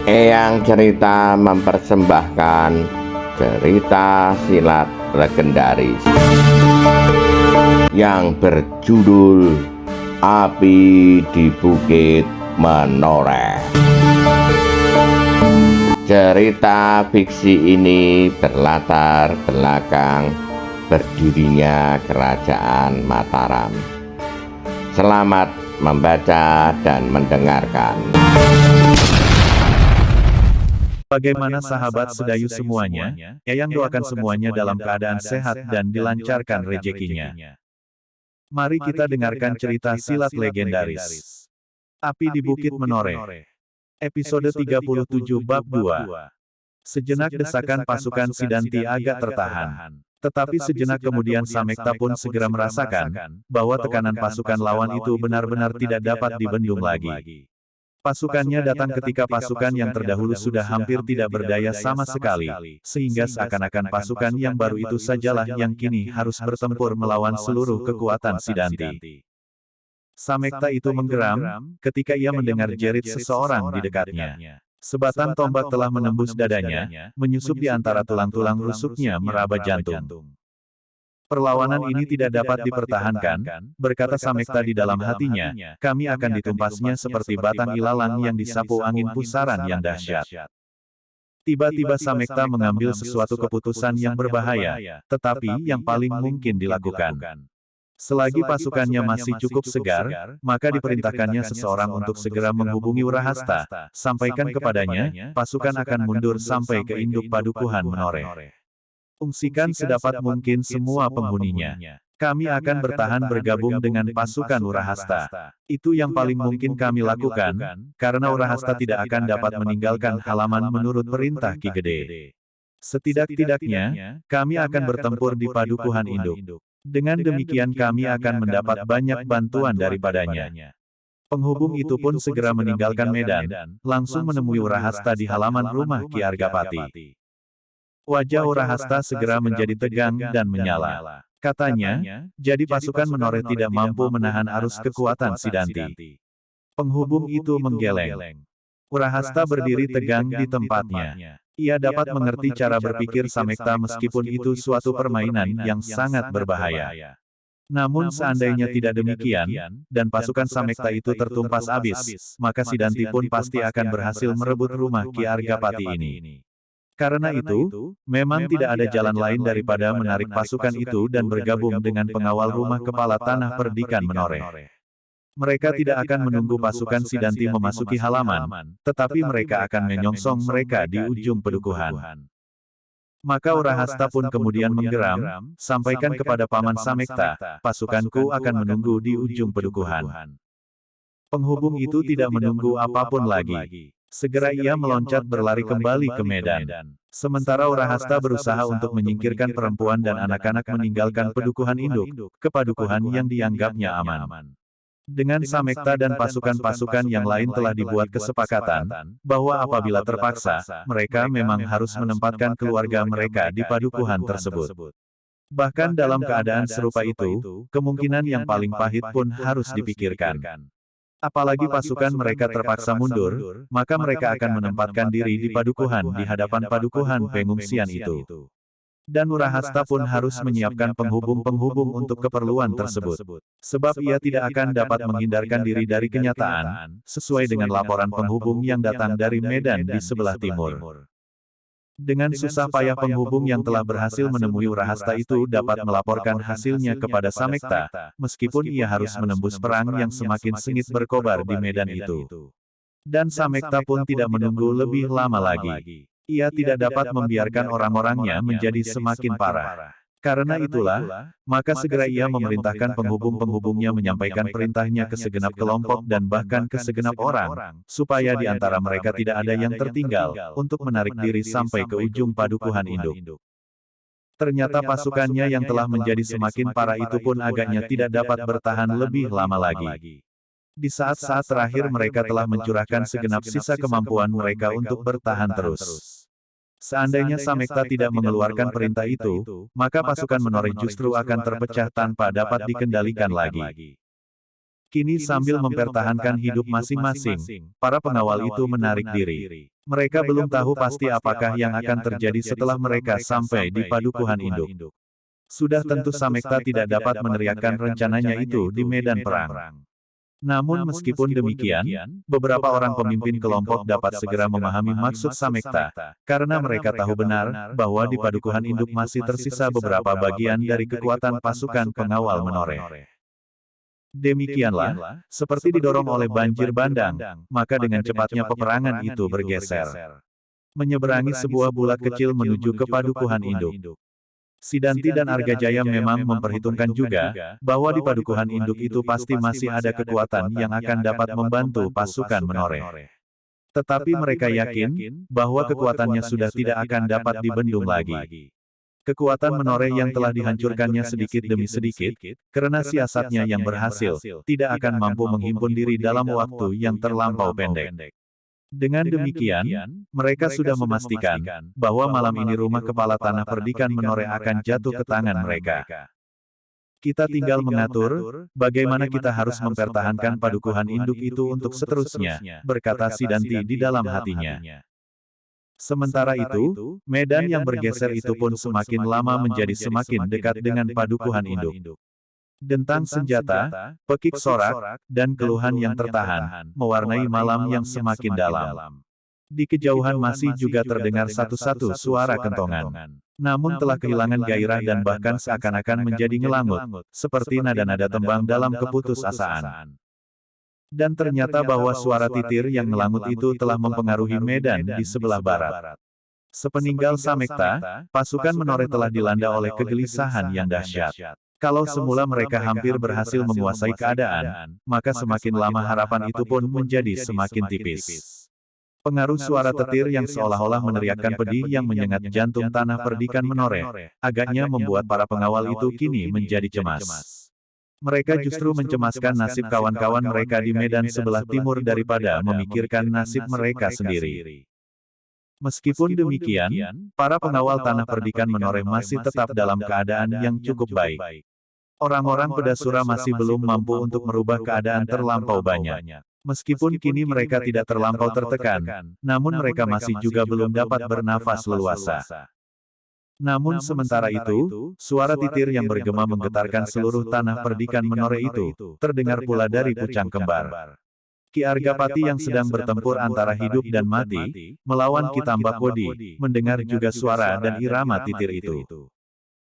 Eyang Cerita mempersembahkan cerita silat legendaris yang berjudul Api di Bukit Menoreh. Cerita fiksi ini berlatar belakang berdirinya Kerajaan Mataram. Selamat membaca dan mendengarkan. Bagaimana sahabat sedayu semuanya, Eyang doakan semuanya dalam keadaan sehat dan dilancarkan rezekinya. Mari kita dengarkan cerita silat legendaris. Api di Bukit Menoreh. Episode 37 Bab 2. Sejenak desakan pasukan Sidanti agak tertahan. Tetapi sejenak kemudian Samekta pun segera merasakan bahwa tekanan pasukan lawan itu benar-benar tidak dapat dibendung lagi. Pasukannya datang ketika pasukan yang terdahulu sudah hampir tidak berdaya sama sekali, sehingga seakan-akan pasukan yang baru itu sajalah yang kini harus bertempur melawan seluruh kekuatan Sidanti. Samekta itu menggeram, ketika ia mendengar jerit seseorang di dekatnya. Sebatang tombak telah menembus dadanya, menyusup di antara tulang-tulang rusuknya meraba jantung. Perlawanan ini tidak dapat dipertahankan, berkata Samekta di dalam hatinya, kami akan ditumpasnya seperti batang ilalang yang disapu angin pusaran yang dahsyat. Tiba-tiba Samekta mengambil sesuatu keputusan yang berbahaya, tetapi yang paling mungkin dilakukan. Selagi pasukannya masih cukup segar, maka diperintahkannya seseorang untuk segera menghubungi Urahasta, sampaikan kepadanya, pasukan akan mundur sampai ke induk padukuhan Menoreh. Ungsikan sedapat mungkin semua penghuninya. Kami akan bertahan bergabung dengan pasukan Urahasta. Itu yang paling mungkin kami lakukan, karena Urahasta tidak akan dapat meninggalkan halaman menurut perintah Ki Gede. Setidak-tidaknya, kami akan bertempur di padukuhan induk. Dengan demikian kami akan mendapat banyak bantuan daripadanya. Penghubung itu pun segera meninggalkan medan, langsung menemui Urahasta di halaman rumah Ki Argapati. Wajah Urahasta segera menjadi tegang dan menyala. Katanya, jadi pasukan Menoreh tidak mampu menahan arus kekuatan Sidanti. Penghubung itu menggeleng. Urahasta berdiri tegang di tempatnya. Ia dapat mengerti cara berpikir Samekta meskipun itu suatu permainan yang sangat berbahaya. Namun seandainya tidak demikian, dan pasukan Samekta itu tertumpas habis, maka Sidanti pun pasti akan berhasil merebut rumah Ki Argapati ini. Karena itu, memang tidak ada jalan lain daripada menarik pasukan itu dan bergabung dengan pengawal rumah kepala tanah perdikan Menoreh. Mereka tidak akan menunggu pasukan Sidanti memasuki halaman, tetapi mereka akan menyongsong mereka di ujung padukuhan. Maka Urahasta pun kemudian menggeram, sampaikan kepada Paman Samekta, pasukanku akan menunggu di ujung padukuhan. Penghubung itu tidak menunggu apapun lagi. Segera ia meloncat berlari kembali ke medan. Sementara Urahasta berusaha untuk menyingkirkan perempuan dan anak-anak meninggalkan padukuhan induk, ke padukuhan yang dianggapnya aman. Dengan Samekta dan pasukan-pasukan yang lain telah dibuat kesepakatan, bahwa apabila terpaksa, mereka memang harus menempatkan keluarga mereka di padukuhan tersebut. Bahkan dalam keadaan serupa itu, kemungkinan yang paling pahit pun harus dipikirkan. Apalagi pasukan mereka terpaksa mundur, maka mereka akan menempatkan diri di padukuhan di hadapan padukuhan pengungsian itu. Dan Urahasta pun harus menyiapkan penghubung-penghubung untuk keperluan tersebut. Sebab ia tidak akan dapat menghindarkan diri dari kenyataan, sesuai dengan laporan penghubung yang datang dari medan di sebelah timur. Dengan susah payah penghubung yang telah berhasil menemui Urahasta itu dapat melaporkan hasilnya kepada Samekta, meskipun ia harus menembus perang yang semakin sengit berkobar di medan itu. Dan Samekta pun tidak menunggu lebih lama lagi. Ia tidak dapat membiarkan orang-orangnya menjadi semakin parah. Karena itulah, maka segera ia memerintahkan penghubung-penghubungnya menyampaikan perintahnya ke segenap kelompok dan bahkan ke segenap orang, supaya di antara mereka tidak ada yang tertinggal, untuk menarik diri sampai ke ujung padukuhan induk. Ternyata pasukannya yang telah menjadi semakin parah itu pun agaknya tidak dapat bertahan lebih lama lagi. Di saat-saat terakhir mereka telah mencurahkan segenap sisa kemampuan mereka untuk bertahan terus. Seandainya Samekta tidak mengeluarkan perintah itu, maka pasukan Menoreh justru akan terpecah tanpa dapat dikendalikan lagi. Kini sambil mempertahankan hidup masing-masing, para pengawal itu menarik diri. Mereka belum tahu pasti apakah yang akan terjadi setelah mereka sampai di Padukuhan Induk. Sudah tentu Samekta tidak dapat meneriakkan rencananya itu di medan perang. Namun meskipun demikian, beberapa orang pemimpin kelompok dapat segera memahami maksud Samekta, karena mereka tahu benar bahwa di Padukuhan Induk masih tersisa beberapa bagian dari kekuatan pasukan pengawal menoreh. Demikianlah, seperti didorong oleh banjir bandang, maka dengan cepatnya peperangan itu bergeser. Menyeberangi sebuah bulat kecil menuju ke Padukuhan Induk. Sidanti dan Argajaya memang memperhitungkan juga, bahwa di Padukuhan Induk itu pasti masih ada kekuatan yang akan dapat membantu pasukan menoreh. Tetapi mereka yakin, bahwa kekuatannya sudah tidak akan dapat dibendung lagi. Kekuatan menoreh yang telah dihancurkannya sedikit demi sedikit, karena siasatnya yang berhasil, tidak akan mampu menghimpun diri dalam waktu yang terlampau pendek. Dengan demikian, mereka sudah memastikan bahwa malam ini rumah kepala tanah perdikan menoreh akan jatuh ke tangan mereka. Kita tinggal mengatur bagaimana kita harus mempertahankan Padukuhan Induk itu untuk seterusnya, berkata Sidanti di dalam hatinya. Sementara itu, medan yang bergeser itu pun semakin lama menjadi semakin dekat dengan Padukuhan Induk. Dentang senjata, pekik sorak, dan keluhan yang tertahan, mewarnai malam yang semakin dalam. Di kejauhan masih juga terdengar satu-satu suara kentongan. Namun telah kehilangan gairah dan bahkan seakan-akan menjadi ngelangut, seperti nada-nada tembang dalam keputusasaan. Dan ternyata bahwa suara titir yang ngelangut itu telah mempengaruhi medan di sebelah barat. Sepeninggal Samekta, pasukan menoreh telah dilanda oleh kegelisahan yang dahsyat. Kalau semula mereka hampir berhasil menguasai keadaan, maka semakin lama harapan itu pun menjadi semakin tipis. Pengaruh suara tetir yang seolah-olah meneriakkan pedih yang menyengat jantung tanah perdikan menoreh, agaknya membuat para pengawal itu kini menjadi cemas. Mereka justru mencemaskan nasib kawan-kawan mereka di medan sebelah timur daripada memikirkan nasib mereka sendiri. Meskipun demikian, para pengawal tanah perdikan menoreh masih tetap dalam keadaan yang cukup baik. Orang-orang Pedasura masih belum mampu untuk merubah keadaan terlampau banyak. Meskipun kini mereka tidak terlampau tertekan, namun mereka masih juga belum dapat bernafas leluasa. Namun sementara itu, suara titir yang bergema menggetarkan seluruh tanah perdikan menoreh itu, terdengar pula dari Pucang Kembar. Ki Argapati yang sedang bertempur antara hidup dan mati, melawan Ki Tambak Wodi, mendengar juga suara dan irama titir itu.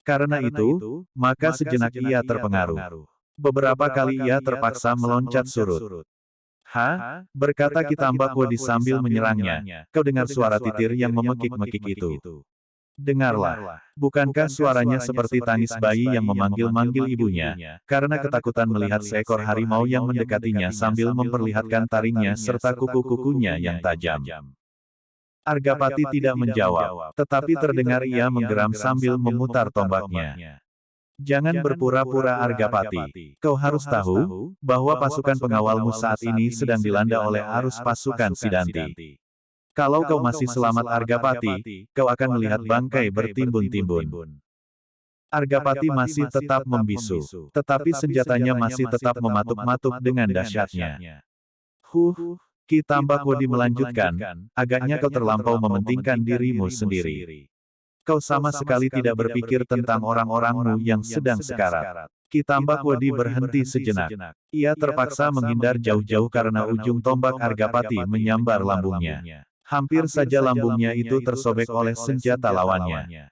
Karena itu, maka sejenak ia terpengaruh. Beberapa kali ia terpaksa meloncat surut. "Ha?" berkata Ki Tambak Wodi sambil menyerangnya, "Kau dengar suara titir yang memekik-mekik itu? Dengarlah, bukankah suaranya seperti tangis bayi yang memanggil-manggil ibunya, karena ketakutan melihat seekor harimau yang mendekatinya sambil memperlihatkan taringnya serta kuku-kukunya yang tajam?" Argapati tidak menjawab, tetapi terdengar ia menggeram sambil memutar tombaknya. "Jangan berpura-pura Argapati. Kau harus tahu, bahwa pasukan pengawalmu saat ini sedang dilanda oleh arus pasukan Sidanti. Kalau kau masih selamat Argapati, kau akan melihat bangkai bertimbun-timbun." Argapati masih tetap membisu, tetapi senjatanya masih tetap mematuk-matuk dengan dahsyatnya. Ki Tambak Wodi melanjutkan, "Agaknya kau terlampau mementingkan dirimu sendiri. Kau sama sekali tidak berpikir tentang orang-orangmu yang sedang sekarat." Ki Tambak Wodi berhenti sejenak. Ia terpaksa menghindar jauh-jauh karena ujung tombak Argapati menyambar lambungnya. Hampir saja lambungnya itu tersobek oleh senjata lawannya.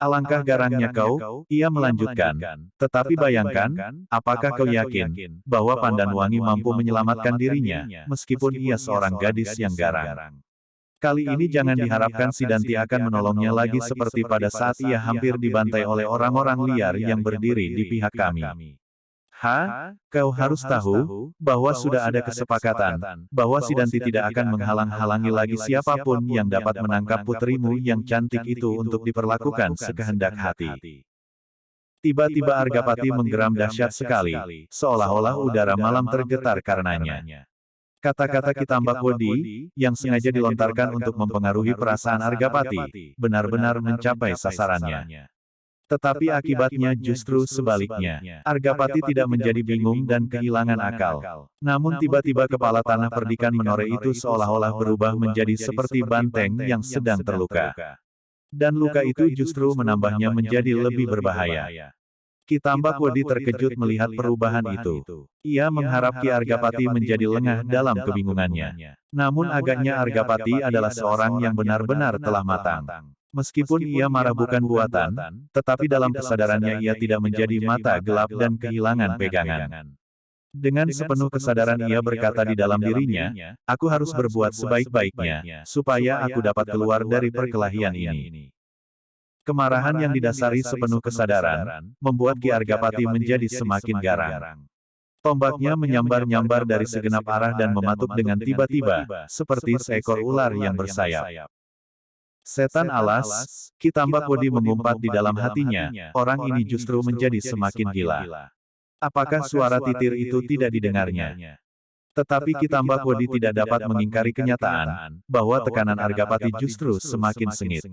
"Alangkah garangnya kau," ia melanjutkan. "Tetapi bayangkan, apakah kau yakin, bahwa Pandanwangi mampu menyelamatkan dirinya, meskipun ia seorang gadis yang garang? Kali ini jangan diharapkan Sidanti akan menolongnya lagi seperti pada saat ia hampir dibantai oleh orang-orang liar yang berdiri di pihak kami. Kau harus tahu, bahwa sudah ada kesepakatan, bahwa Sidanti tidak akan menghalang-halangi lagi siapapun yang dapat menangkap putrimu yang cantik itu untuk diperlakukan sekehendak hati." Tiba-tiba Argapati menggeram dahsyat sekali, seolah-olah udara malam tergetar karenanya. Kata-kata Ki Tambak Wodi, yang sengaja dilontarkan untuk mempengaruhi perasaan Argapati, benar-benar mencapai sasarannya. Tetapi akibatnya justru sebaliknya. Argapati tidak menjadi bingung dan kehilangan akal. Namun tiba-tiba kepala tanah perdikan menoreh itu seolah-olah berubah menjadi seperti banteng yang sedang terluka. Dan luka itu justru menambahnya menjadi lebih berbahaya. Ki Tambak-Wodi terkejut melihat perubahan itu. Ia mengharap Ki Argapati menjadi lengah dalam kebingungannya. Namun agaknya Argapati adalah seorang yang benar-benar telah matang. Meskipun ia marah bukan buatan, tetapi dalam kesadarannya ia tidak menjadi mata gelap dan kehilangan pegangan. Dengan sepenuh kesadaran ia berkata di dalam dirinya, aku harus berbuat sebaik-baiknya, supaya aku dapat keluar dari perkelahian ini. Kemarahan yang didasari sepenuh kesadaran, membuat Ki Argapati menjadi semakin garang. Tombaknya menyambar-nyambar dari segenap arah dan mematuk dengan tiba-tiba, seperti seekor ular yang bersayap. Setan alas, Ki Tambak-Wodi mengumpat di dalam hatinya, orang ini justru menjadi semakin gila. Apakah suara titir itu tidak didengarnya? Tetapi Ki Tambak-Wodi tidak dapat mengingkari kenyataan, bahwa tekanan Argapati justru semakin sengit.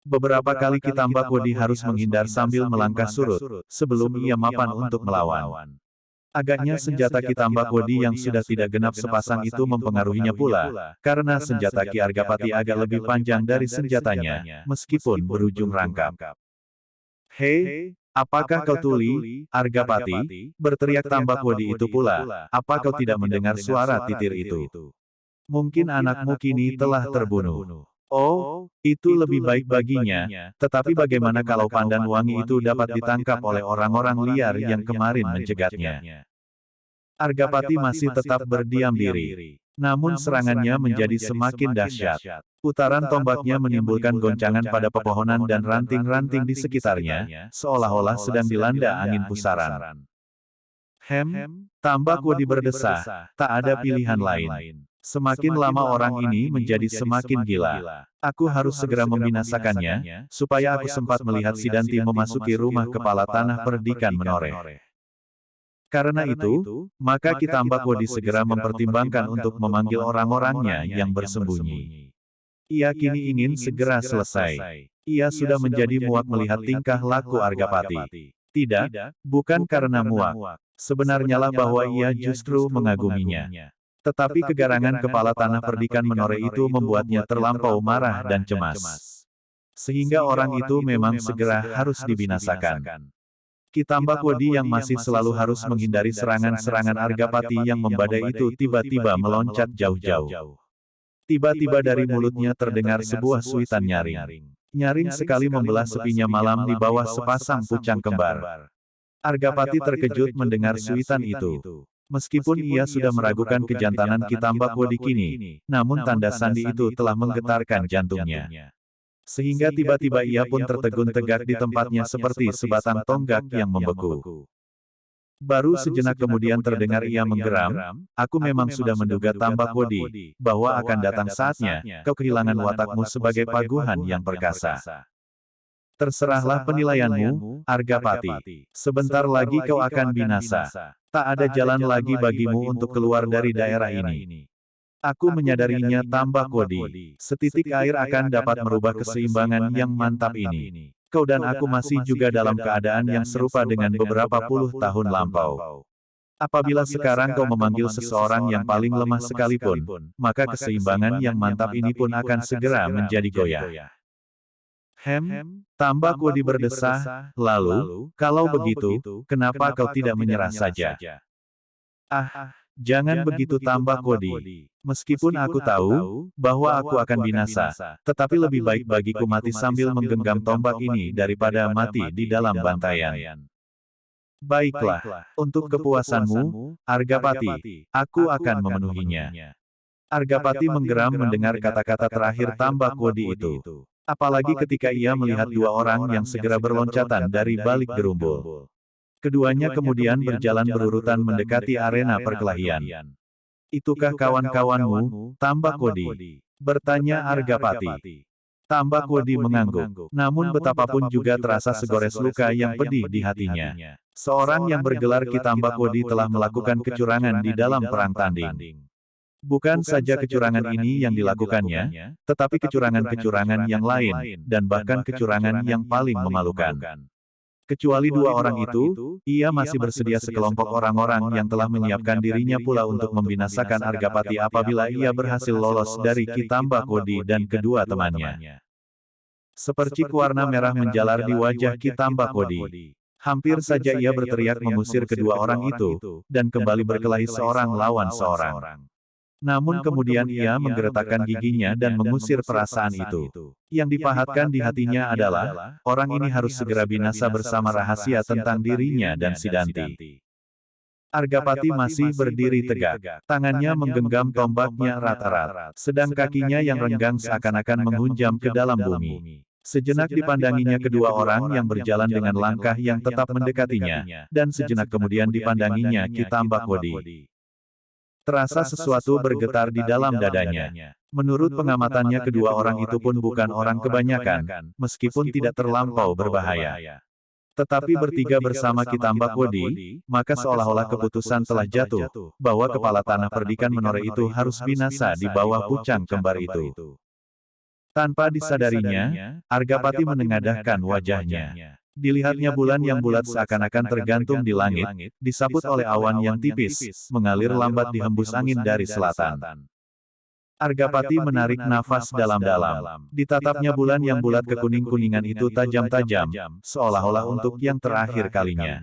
Beberapa kali Ki Tambak-Wodi harus menghindar sambil melangkah surut, sebelum ia mapan untuk melawan. Agaknya senjata Ki Tambak-Wodi yang sudah tidak genap sepasang itu mempengaruhinya pula, karena senjata Ki Argapati agak lebih panjang dari senjatanya, meskipun berujung rangkap. Hei, apakah kau tuli, Argapati? Berteriak Tambak-Wodi itu pula, apa kau tidak mendengar suara titir itu? Mungkin anakmu kini telah terbunuh. Oh, itu lebih baik baginya, tetapi bagaimana kalau Pandan Wangi itu dapat ditangkap oleh orang-orang liar yang kemarin mencegatnya? Argapati masih tetap berdiam diri. Namun serangannya menjadi semakin dahsyat. Putaran tombaknya menimbulkan goncangan pada pepohonan dan ranting-ranting di sekitarnya, seolah-olah sedang dilanda angin pusaran. Tambak-Wodi berdesah, tak ada pilihan lain. Semakin lama orang ini menjadi semakin gila. Aku harus segera membinasakannya, supaya aku sempat melihat Sidanti memasuki rumah kepala tanah perdikan menoreh. Karena itu, maka Ki Tambak-Wodi segera mempertimbangkan untuk memanggil orang-orangnya yang bersembunyi. Ia kini ingin segera selesai. Ia sudah menjadi muak melihat tingkah laku Argapati. Tidak, bukan karena muak. Sebenarnya lah bahwa ia justru mengaguminya. Tetapi kegarangan kepala tanah perdikan menoreh itu membuatnya terlampau marah dan cemas. Sehingga orang itu memang segera harus dibinasakan. Ki Tambak-Wodi yang masih selalu harus menghindari serangan-serangan Argapati yang membadai itu tiba-tiba meloncat jauh-jauh. Tiba-tiba dari mulutnya terdengar sebuah suitan nyaring. Nyaring sekali membelah sepinya malam di bawah sepasang pucang kembar. Argapati terkejut mendengar suitan itu. Meskipun ia sudah meragukan kejantanan Ki Tambak-Wodi kini, namun tanda sandi itu telah menggetarkan jantungnya. Sehingga tiba-tiba ia pun tertegun tegak di tempatnya seperti sebatang tonggak yang membeku. Baru sejenak kemudian terdengar ia menggeram, aku memang sudah menduga Tambak-Wodi, bahwa akan datang saatnya, kau kehilangan watakmu sebagai paguhan yang perkasa. Terserahlah penilaianmu, Argapati. Sebentar lagi kau akan binasa. Tak ada jalan lagi bagimu untuk keluar dari daerah ini. Aku menyadarinya Tambak-Wodi. Setitik air akan dapat merubah keseimbangan yang mantap ini. Kau dan aku masih juga dalam keadaan yang serupa dengan beberapa puluh tahun lampau. Apabila sekarang kau memanggil seseorang yang paling lemah sekalipun, maka keseimbangan yang mantap ini pun akan segera menjadi goyah. Tambak-Wodi berdesah, lalu, kalau begitu, kenapa kau tidak menyerah saja? Jangan begitu Tambak-Wodi. Meskipun aku tahu, bahwa aku akan binasa, tetapi lebih baik bagiku mati sambil menggenggam tombak ini daripada mati di dalam bantaian. Baiklah, untuk kepuasanmu, Argapati, aku akan memenuhinya. Argapati menggeram mendengar kata-kata terakhir Tambak-Wodi itu. Apalagi ketika ia melihat dua orang yang segera berloncatan dari balik gerumbul. Keduanya kemudian berjalan berurutan mendekati arena perkelahian. Itukah kawan-kawanmu, Tambak-Wodi? Bertanya Argapati. Tambak-Wodi mengangguk. Namun betapapun juga terasa segores luka yang pedih di hatinya. Seorang yang bergelar Ki Tambak-Wodi telah melakukan kecurangan di dalam perang tanding. Bukan saja kecurangan ini yang dilakukannya, tetapi kecurangan-kecurangan yang lain, dan bahkan kecurangan yang paling memalukan. Kecuali dua orang itu, ia masih bersedia sekelompok orang-orang yang telah menyiapkan dirinya pula untuk membinasakan Argapati apabila ia berhasil lolos dari Kitambakodi dan kedua temannya. Sepercik warna merah menjalar di wajah Kitambakodi. Hampir saja ia berteriak mengusir kedua orang itu, dan kembali berkelahi seorang lawan seorang. Namun kemudian ia menggeretakkan giginya dan mengusir perasaan itu. Yang dipahatkan di hatinya adalah, orang ini harus segera binasa bersama rahasia tentang dirinya dan Sidanti. Argapati masih berdiri tegak. Tangannya menggenggam tombaknya erat-erat, sedang kakinya yang renggang seakan-akan menghunjam ke dalam bumi. Sejenak dipandanginya kedua orang yang berjalan dengan langkah yang tetap mendekatinya, dan sejenak kemudian dipandanginya Kitambakodi. Terasa sesuatu bergetar di dalam dadanya. Menurut pengamatannya kedua orang itu pun bukan orang kebanyakan, meskipun tidak terlampau berbahaya. Tetapi bertiga bersama Kitambakodi, maka seolah-olah keputusan telah jatuh, bahwa kepala tanah perdikan Menore itu harus binasa di bawah pucang kembar itu. Tanpa disadarinya, Argapati menengadahkan wajahnya. Dilihatnya bulan yang bulat seakan-akan tergantung di langit, disaput oleh awan yang tipis, mengalir lambat dihembus angin dari selatan. Argapati menarik nafas dalam-dalam. Ditatapnya bulan yang bulat kekuning-kuningan itu tajam-tajam, seolah-olah untuk yang terakhir kalinya.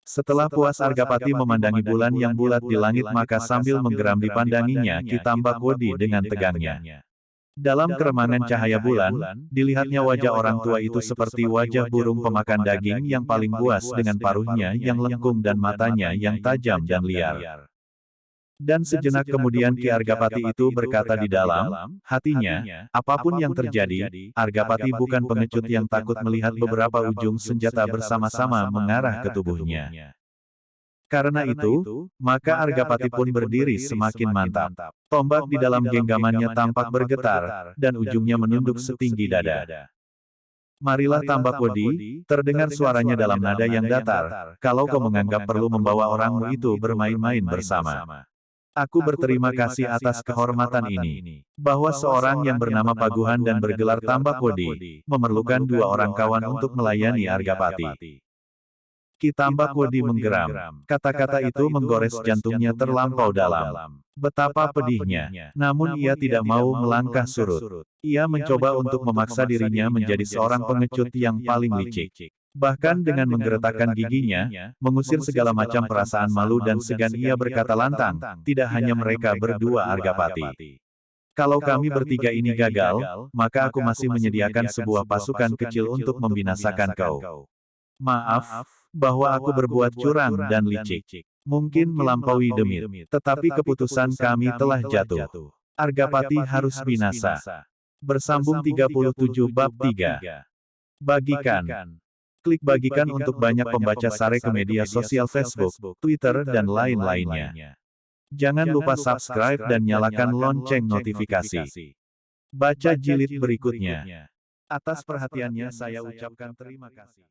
Setelah puas Argapati memandangi bulan yang bulat di langit maka sambil menggeram dipandanginya Kitambakodi dengan tegangnya. Dalam keremangan cahaya bulan, dilihatnya wajah orang tua itu seperti wajah burung pemakan daging yang paling buas dengan paruhnya yang lengkung dan matanya yang tajam dan liar. Dan sejenak kemudian Ki Argapati itu berkata di dalam hatinya, apapun yang terjadi, Argapati bukan pengecut yang takut melihat beberapa ujung senjata bersama-sama mengarah ke tubuhnya. Karena itu, maka Argapati pun berdiri semakin mantap. Tombak di dalam genggamannya tampak bergetar, dan ujungnya menunduk setinggi dada. Marilah Tambakodi, terdengar suaranya dalam nada yang datar, kalau kau menganggap perlu membawa orangmu itu bermain-main bersama. Aku berterima kasih atas kehormatan ini, bahwa seorang yang bernama Paguhan dan bergelar Tambakodi, memerlukan dua orang kawan untuk melayani Argapati. Kitambakodi menggeram. Kata-kata itu menggores jantungnya terlampau dalam. Betapa pedihnya. Namun ia tidak mau melangkah surut. Ia mencoba untuk memaksa dirinya menjadi seorang pengecut yang paling licik. Bahkan dengan menggeretakkan giginya, mengusir segala macam perasaan malu dan segan ia berkata lantang, tidak hanya mereka berdua Argapati. Kalau kami bertiga ini gagal, maka aku masih menyediakan sebuah pasukan kecil untuk membinasakan kau. Maaf, bahwa aku berbuat curang dan licik. Mungkin melampaui demit. Tetapi keputusan kami telah jatuh. Argapati harus binasa. Bersambung 37 bab 3. Bagikan. Klik bagikan untuk banyak pembaca Sare ke media sosial Facebook, Twitter, dan lain-lainnya. Jangan lupa subscribe dan nyalakan lonceng notifikasi. Baca jilid berikutnya. Atas perhatiannya saya ucapkan terima kasih.